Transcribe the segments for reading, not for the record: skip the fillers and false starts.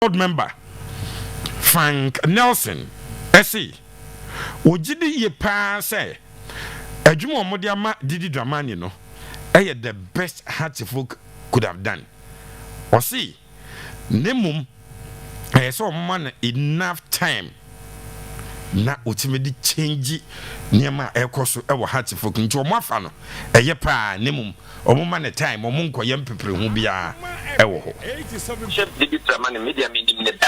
board member Frank Nelson ese ojidi ye pa say adwuma omode ama Didi Dramani no the best Heartfolk could have done. Or see, Nemum, I saw man enough time. Na ultimately change near my air course our Heartfolk into a mafano. A yepa, Nemum, or woman a time, or monk or young people who be a Didi Dramani media meaning that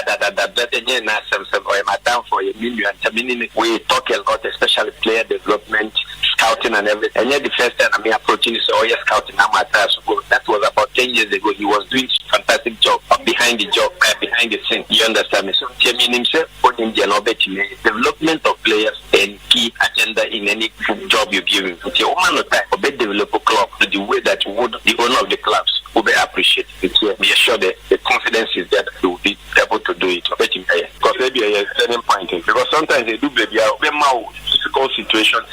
madam for a million. We talk a lot, especially player development, scouting and everything. And yet the first time I'm approaching is scouting. That was about 10 years ago. He was doing fantastic job behind the scene. You understand me? So Chairman himself put in the development of players and key agenda in any job you give him. Develop a club the way that would the owner of the clubs will be appreciated. Be assured that the confidence is there that he will be able to do it. Because maybe a turning point. Because sometimes they do difficult situations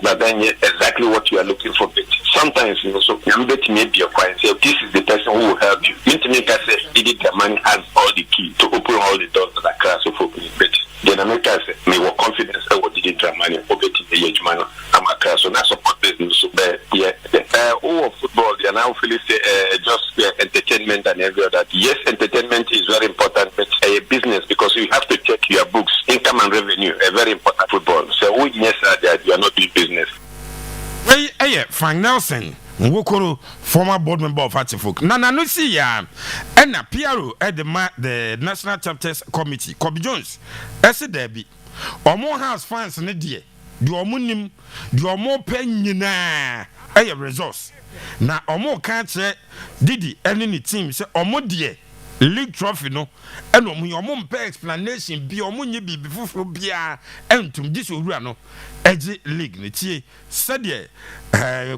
that then exactly what you are looking for. Sometimes so you bet maybe your client say this is the person who will help you. Make us say Didi Dramani has all the key to open all the doors that are class of opening. Then I make us may work confidence that what Didi Dramani or betting the age man I'm a class. So that's support business. So all football they are now feeling just entertainment and every other. Yes, entertainment is very important, but a business because you have to check your books, income and revenue, a very important football. So yes, you are not doing business. Well, Frank Nelson, Nwokoro, former board member of Heartfolk. Nana no see ya, and a PRO at the National Chapters Committee. Kobe Jones, ese Debbie, or more house fans in the day. Do omunim, do more pen na a resource. Na omo can't say Didi any team say omo dear league trophy no and omo pay explanation be omo nye bi before bia entum this owura no eji league ne tie said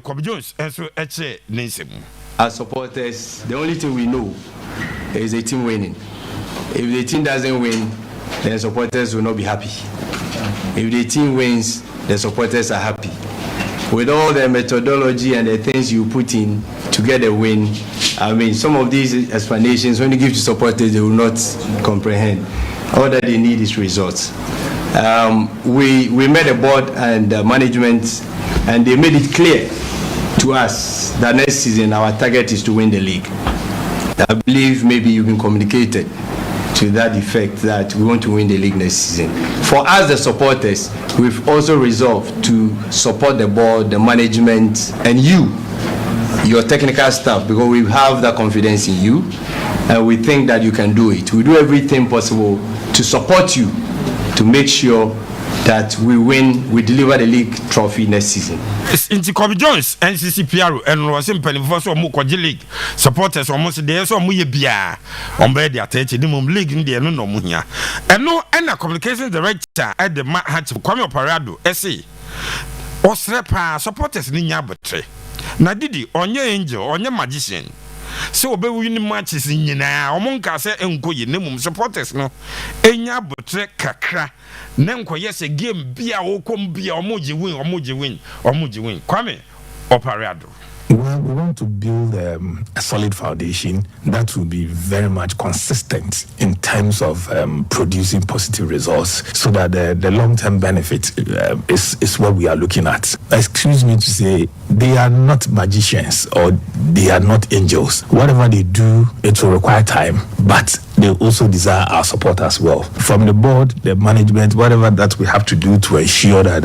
Kobe Jones and so eche nensem. As supporters, the only thing we know is a team winning. If the team doesn't win, then supporters will not be happy. If the team wins, the supporters are happy. With all the methodology and the things you put in to get a win, I mean, some of these explanations, when you give to supporters, they will not comprehend. All that they need is results. We met the board and the management, and they made it clear to us that next season our target is to win the league. I believe maybe you've been communicated to that effect that we want to win the league next season. For us, the supporters, we've also resolved to support the board, the management, and you, your technical staff, because we have that confidence in you, and we think that you can do it. We do everything possible to support you, to make sure that we win, we deliver the league trophy next season. Inti Kobe Jones, NCCPR, and was simple for so much league supporters almost there, so muye bia on bed the attention, the league in the no munya. And no, and a communications director at the Hatch Kwame Parado, SA. Osrepa supporters ninya betre. Na Didi, on your angel, on your magician. So be winning matches in yina, omonka se enko ye nemum supporters no. Enya betre kakra. Nenko yes a game bia okom bia omoji win. Kwame Oparado. Well, we want to build a solid foundation that will be very much consistent in terms of producing positive results so that the long-term benefit is what we are looking at. Excuse me to say, they are not magicians or they are not angels. Whatever they do, it will require time, but they also desire our support as well. From the board, the management, whatever that we have to do to ensure that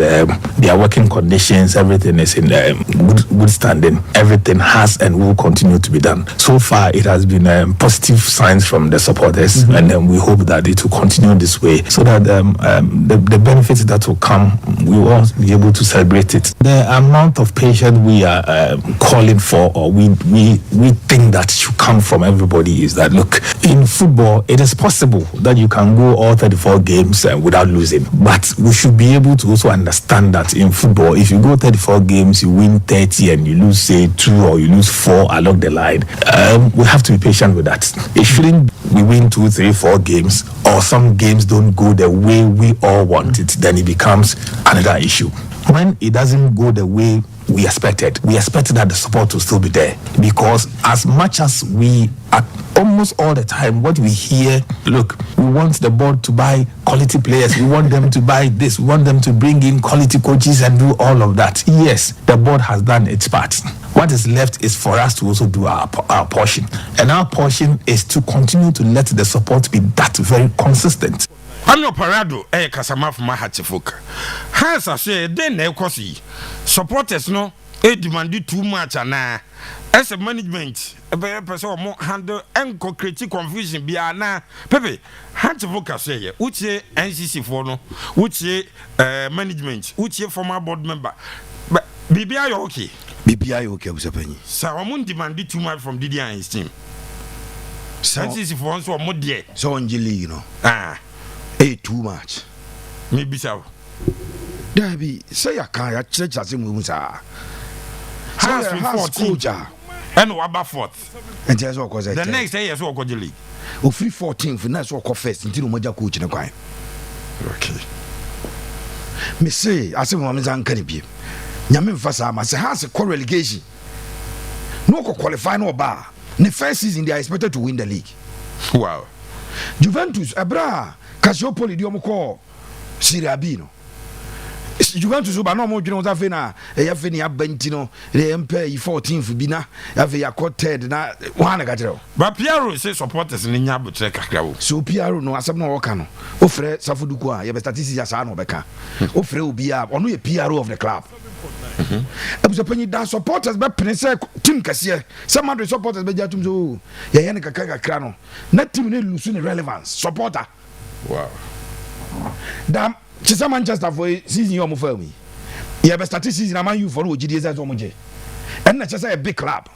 their working conditions, everything is in good standing. Everything has and will continue to be done. So far, it has been positive signs from the supporters, and we hope that it will continue this way so that the benefits that will come, we will all be able to celebrate it. The amount of patience we are calling for, or we think that should come from everybody, is that, look, in football, it is possible that you can go all 34 games without losing. But we should be able to also understand that in football, if you go 34 games, you win 30 and you lose, say, 2 or you lose 4 along the line, we have to be patient with that. It shouldn't we win 2, 3, 4 games, or some games don't go the way we all want it, then it becomes another issue. When it doesn't go the way we expected that the support will still be there, because as much as we are almost all the time what we hear, look, we want the board to buy quality players, we want them to buy this, we want them to bring in quality coaches and do all of that. Yes, the board has done its part. What is left is for us to also do our portion, and our portion is to continue to let the support be that very consistent. Ano parado kasama from Hatchifok. Has I say then ekosi supporters no demand too much and as a management a person more handle and create confusion biana Pepe Hatchifok say uche NCC for no uche management uche former board member but BBI okay Usapeni. So I demand too much from Didi and his team. NCC for once or more dear. So on you know. Too much. Maybe so. Debbie, say a car church as a musa. Has been 14 and what about 4th? And just what was the next day as well, the league. Oh, free 14 for that's what first until Moja coach in a crime. Okay. Me say, I say, Mamma's uncanny be. Yamin Fasama say, has a core relegation. No qualify no bar. The first season they are expected to win the league. Wow. Juventus, Abra. Casiopoli di omoko Serie B no Juventus ba no mo dwene o na e ya fe ni abantino e mpe 14th bi na ya fe ya quartet na wa na gatreo ba Piero say supporters ni nya botre kakra wo so Piero no asem no woka no o frɛ Safoduku a ye be statistics ya sa no beka o frɛ obi a ono ye Piero of the club ebuso panyi da supporters be pene say team kase some Madrid supporters be jatum so ye ye ne kakra no na team ne lose ne relevance supporter. Wow. Damn, Chisa Manchester for season you for me. You have a statistics in you for GDS as Omoje. And not just a big club.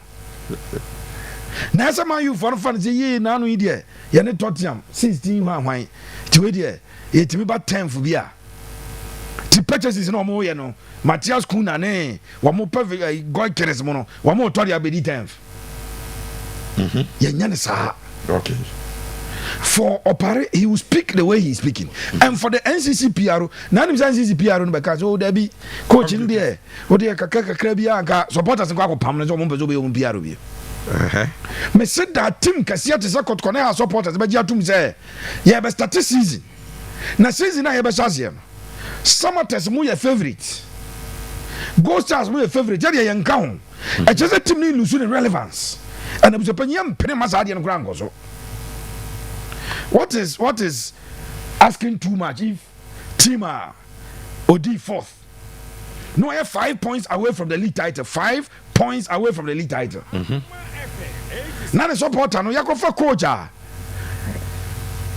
Now, some man you for fun say, ye, no idiot. You're not Tottenham, 16 why to idiot. It to be about 10 for beer. The purchase is no more, you know. Matthias Kuna, ne, one more perfect God carries mono, one more Todia Bedi 10th. Yanisa. Okay. For operate, he will speak the way he's speaking. And for the NCC PRO, none of the NCC PRO because oh, there be coaching there. Oh, there Kakabia supporters and Pamela or Mumbo PRO. Me said that team Cassia to Sakot Cornell supporters, but Yatum say, yeah, but statistics season. Now, season I have a Shasium. Summer test, my favorite. Ghost stars, my favorite. Jadi yang count. I just a team losing relevance. And it was a penyam Penemasadi and Grangoso. What is asking too much if Tima Odi 4th? No, I have 5 points away from the league title. 5 points away from the league title. Now the supporter no yako for coach.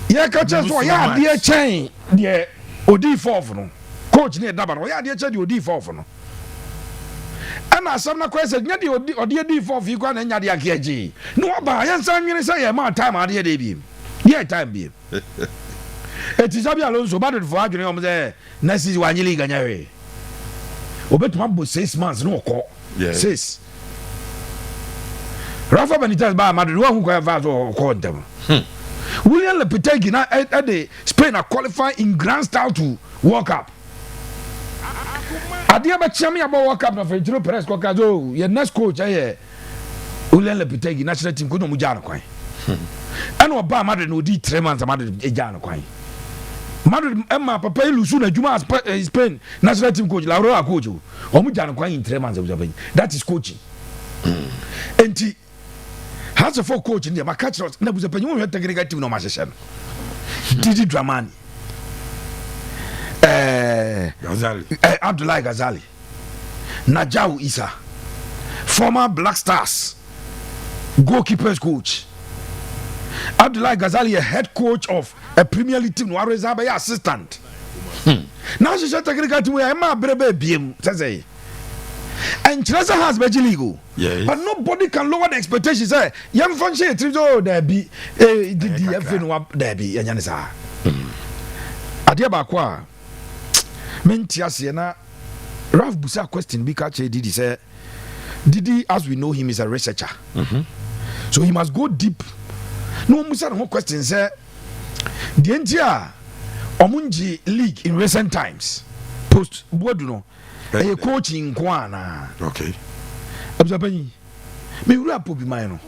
Yeah, coach so yeah, dear chain, dear Odi 4th no. Coach near Daban, yeah, dear chain Odi 4th no. And as some question, nya the Odi 4th you go and nya the KG. No, ba yan san you say amount time ade dey be. Yeah, time be. It is Abi Alonso bad for arguing there. Next is one league anyare. Obetuma 6 months no call. Yes. 6. Rafa Benitez ba Madrid who go have or call them. William Lopetegui na at the Spain are qualified in grand style to World Cup. Adia ba chami about World Cup na French press ko kazo your next coach eh William Lopetegui national team ko no mu jano kwan. And what ba Madrid no di 3 months Madrid ejano kwan. Madrid Emma papa ilusu na juma Spain national team coach Lauro coach o mu jano kwan in 3 months that is coaching. Enti has a for coach in the catch na buza penyu we technical team no masesha. Didi Dramani. Abdullah Ghazali. Najau Isa. Former Black Stars goalkeepers coach. Abdullah Ghazali, a head coach of a Premier League team, Warezaba assistant. Now she's a technical team where I'm a baby, says and Chelsea has Beji League. Yes. But nobody can lower the expectations. Young function, there be the FN there be Yanisa. Adiabakwa Mentiasiana Ralph Busa question because Didi say Didi, as we know him, is a researcher. So he must go deep. No Musa no question say the NGA Omunji League in recent times post Boduno a coaching Kwana. Okay. Abzabani. Me ura po bi man no.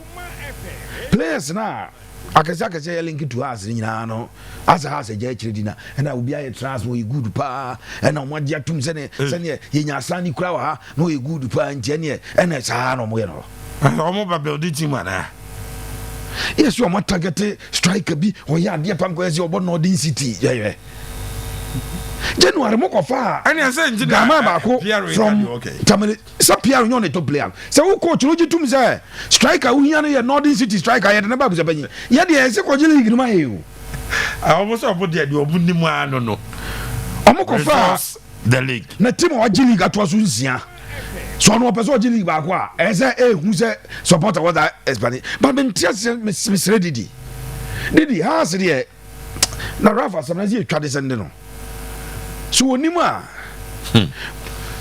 players na akase link to us nyina no as has a jay chidina and I will be a transfer good pa and I want ya tum sene yenya asani kura wa no e good pa nje and sa no mo ye no omo ba build team ana yes you want target striker bi o ya de pam ko ese obo Northern City yeah January mo kofa ani ase nji gama ba ko from tamale sa Pierre nyon to player se wo coach no gitum say striker wo hia no ye Northern City striker ye de na ba bu se banyi ye de ese ko league no ma ye o almost obo de obo ni mu ano no omo kofa the league na team o gi league ato so nsia so no person gi league ba ko a ese hu se supporter what that Spanish but me tia Miss Didi has there na Rafa samnazi e twade sende no so onima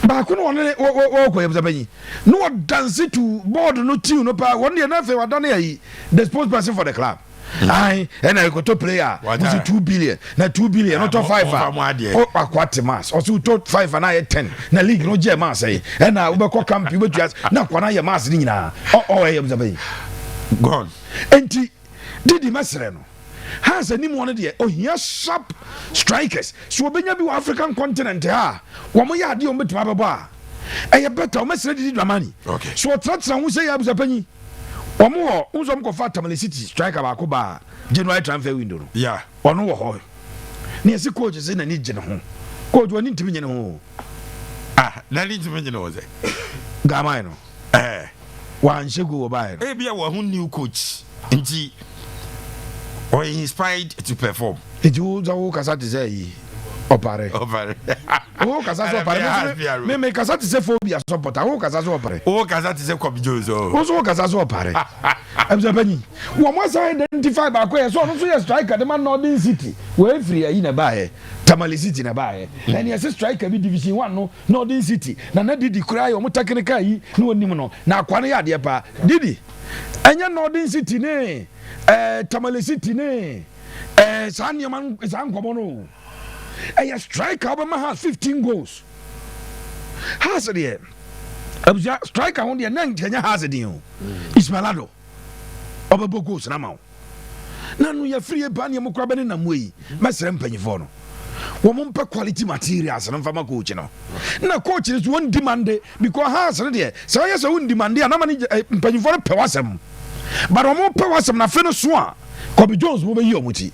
ba ko no one wo ko yebza banyi no dance to board no team no pa one dey na fe wadane yi the spokesperson for the club ai and I go to player was 2 billion na 2 billion not 5 oh akwate mass also to 5 and I 10 na league no je mass say and na we ko camp we tuas na kwana ye mass ni nyina yebza banyi gone enti Didi masere no has any one there oh here sharp strikers so obenya bi African continent ha wo mo ya de o metuma baba e better o mesere Didi Dramani okay so tratra hu say ya busa panyi wo mo unso mo ko fa Tamale City striker ba ko ba January transfer window no yeah ono wo ho ne esi coach say na ni gye ne ho coach woni ntimi nye ne ho na ni ntimi nye ne ho ze gama no wan shegu wo ba e bia wo hu new coach nti or inspired to perform. Did you go Casati say opare? Oh, Casati opare. Me Casati say phobia supporter. Oh, Casati opare. Oh, Casati say Kobijoso. Also, Casati opare. I'm saying, one must identify by where so no striker the man Northern City. We free in a buy. Tamale City na buy. And he say striker be division 1 no Northern City. Na Didi cry o mutakeneka yi no nim no. Na kwane ya de pa. Didi. Anya Northern City ne Tamale City ne Sanya man San Komono a striker Obama has 15 goals has it striker on the 9 Kenya has it Ismailado Obabo goals na ma na no ya free ban ya mokra bene na moyi mesere mpanyifo no wo mo mpa quality materials na mfa ma coach no na coach is one demand because has it there so yes one demand na ma mpanyifo no pe wasem but o mo pe wasem na fe no so a Kobe Jones mo be yi omuti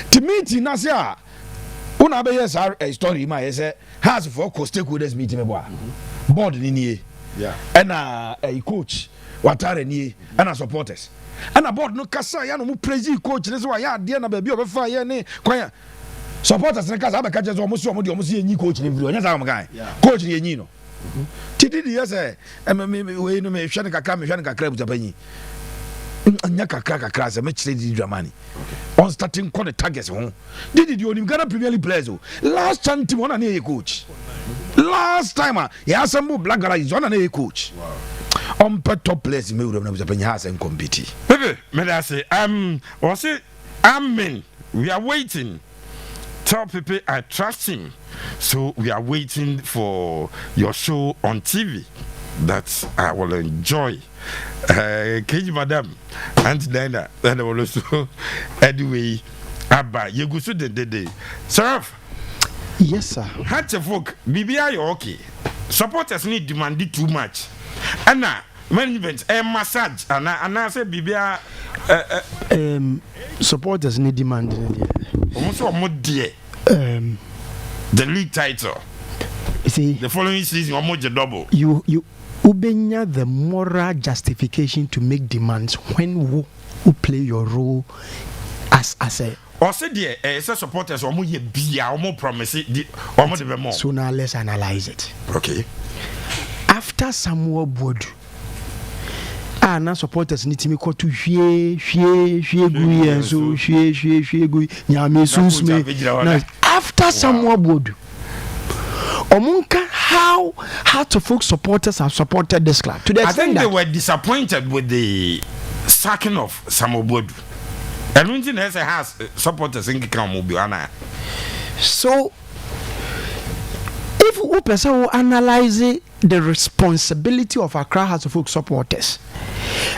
to meet na say a una be yes a story ma yes has for stakeholders meeting me boa board ni nie yeah and a coach watare nie and supporters and a board no kasa ya no mo praise coach ne so ya de na ba bi obefa ye ne kwan supporters ne kasa ba ka je so mo so mo de mo se enyi coach ne video nya sa mo guy coach ne enyi no Didi yes we no me hwane kakra bu japanyi anya kakra se me chire Didi Dramani on starting call the targets ho Didi onim Ghana Premier League players o last time team on na coach last time ya assemble black guys on na coach on top players me we na japanyi has and compete baby me da say was it amen we are waiting. Tell people I trust him. So we are waiting for your show on TV that I will enjoy. Keji Madam, Auntie Dana, and I will also anyway. Abba, you go to the day. Seraph. Yes, sir. Hatche folk, BBI okay. Supporters need demand too much. And now, management, a massage, and I say BBI. Supporters need demand. Almost more dear. The league title. See, the following season, almost double. You ubenya the moral justification to make demands when who play your role as a. Or say dear, supporters or more be or more promise it or more more. So now let's analyze it. Okay. After Samuel Bodu. Na supporters need to me ko to hwe gui enso hwe gui nyame susme na after Samuel Bodu omunka how to folk supporters have supported this club to the I think they were disappointed with the sacking of Samuel Bodu and when the has supporters in Kikamubiana. So if we person will analyze the responsibility of Accra House of Folk supporters,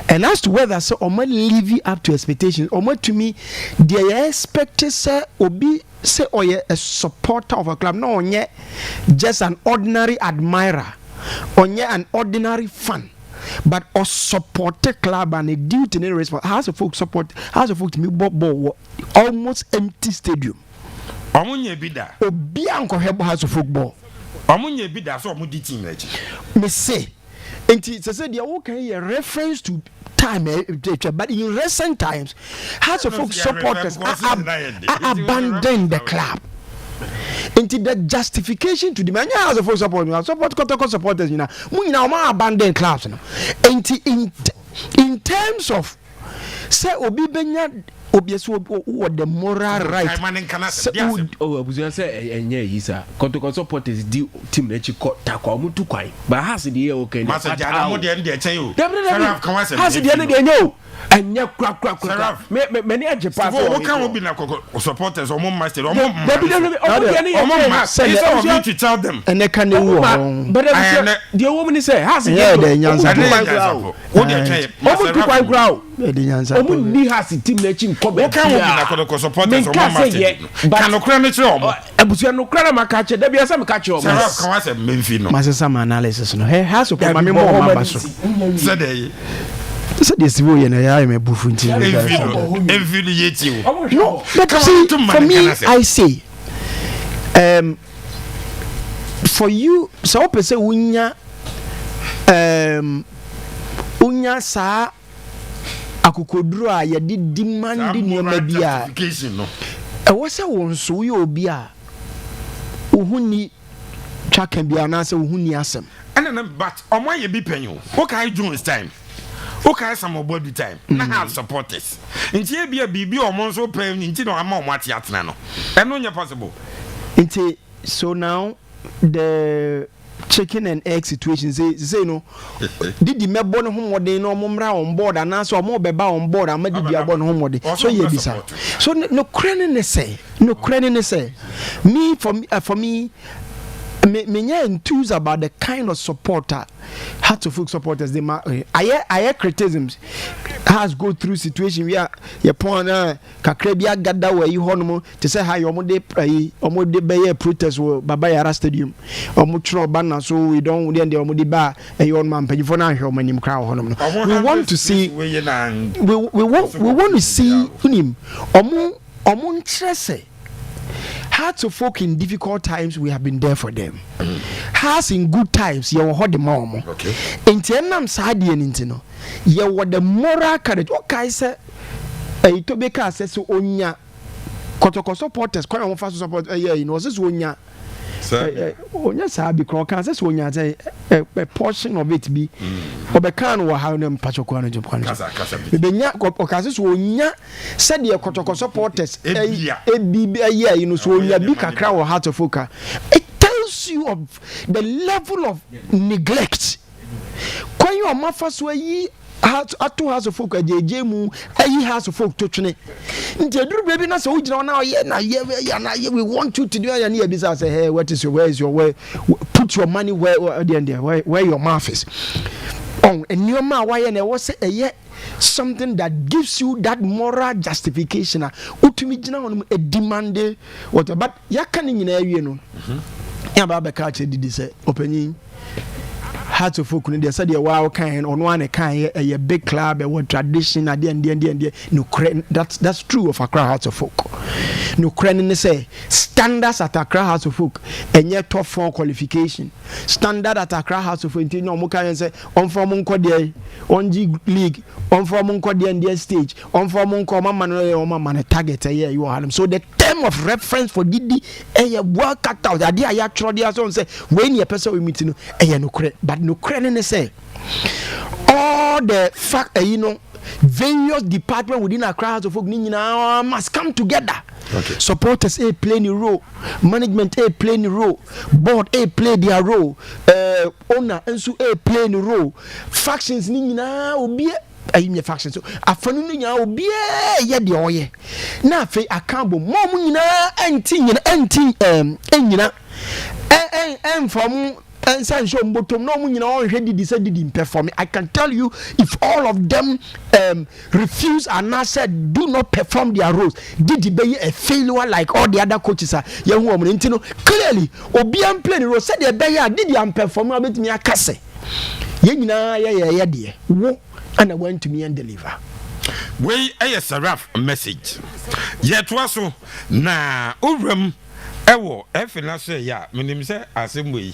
And as to whether so omo live up to expectations, omo to me they expect say obi say oye a supporter of a club, no onye just an ordinary admirer, onye an ordinary fan, but or support the club and a duty and response. House of Folk support, House of Folk to me ball almost empty stadium. Omunye bida. Obi anko hebo House of Football. Omunye bida so omu di team lechi. Me say, and it's said you okay a reference to time, but in recent times, House of Folk supporters abandoned the club. Into the justification to the man, House of Folk supporters, supporters, you know, we now abandon clubs. In terms of say obi benya obviously what the moral right obuzu say enye yisa kotoko supporters di team na chi takwa mutu kwai ba has the okay ma se jana mo de ndie chen yo seraf kan wa se has the enye o enye kra me ne aje pass wo kan obi na supporters o mo master o mo to tell them and they can wo but the woman say has the nyansa wo de chen o mutu kwai grow the nyansa o mu ni has team na chi wo kan obi na supporters o mo master kan okra me che o mo abusu no kra ma ka che da bia me ka che o mo seraf kan wa se memfi no ma se some analysis no he has of ma me mo baso say dey so this way na ya me bufu nti envy yeti no but see for me I say for you so person unya sa akokoduru a ye di demand ne ma bia e wo se won so ye obi a uhuni twaka bia na se uhuni asem and but omo ye bi penyo wo kai Jones time okay some body time na have supporters nti e bia bibi omo so pay nti no ama omo ate atena no eno nya possible nti so now the chicken and egg situation say no Didi mebo no homodin no momra on board and so omo beba on board and Didi abo no homodin so ye bisa so no crane say me for me me enthused about the kind of supporter Hearts of Folk supporters they I criticisms has go through situation where your point kakra bia gada where you hono to say how omo de be protest wo Baba Yara stadium omo tro banner so we don't then the omo de ba on man panyifo na hwe omo nim kra hono no we want to see we want to see him omo ntrese Hearts of Folk in difficult times, we have been there for them. Hearts in good times, you will hold the mom. Okay. In Tianam Sadi and Intino, you were the moral courage. Okay, sir. To be cast says so onya. Kotoko supporters, quite on fast support. Yeah, you know, this onya. Onya sabi crocan says onya a portion of it be. Obekan wa how them pachokwano jopano. Benya okasis onya said the Kotoko supporters yeah, you know, so onya bi kakra or Heart of Folk. It tells you of the level of neglect. When you are mafas where ye atu House of Folk ajeje mu ayi House of Folk to twene nti eduru baby na so ugina na ye na ye we want you to do ya na bisa say hey what is your where is your way put your money where your mouth is on and your ma why na wo say eh something that gives you that moral justification utumi gina on a demand what but ya kan nyina awie no ya ba be ka che Didi say opanyin Hearts of Folk they said wow kind on one kind a big club a tradition at the end no that's true of Accra Hearts of Folk. No credit say standards at Accra Hearts of Folk and yet top 4 qualification standard at Accra Hearts of Folk no can say on from unko on G League on from unko the stage on from unko man target a year you are so the term of reference for Didi a work cut out the idea actually say when you person we meet no no credit but no credit say all the fact you know various departments within Accra Hearts of Folk must come together. Okay. Supporters play a role, management play a role, board play their role, owner and so play a role, factions obi ayi factions so afanu nya obi ye de oye na fe akambo mom nyina enti nyina from and san show bottom no mun nyina on hwe Didi say Didi perform. I can tell you if all of them refuse and now said do not perform their roles, Didi be a failure like all the other coaches are. Ye hu omo ntino clearly obi am play the role said the be ya Didi am perform betimi akase. Ye nyina ye de wo and I went to me and deliver. We a seraph message. Yet was so na urum ewo efina say ya minim say asem we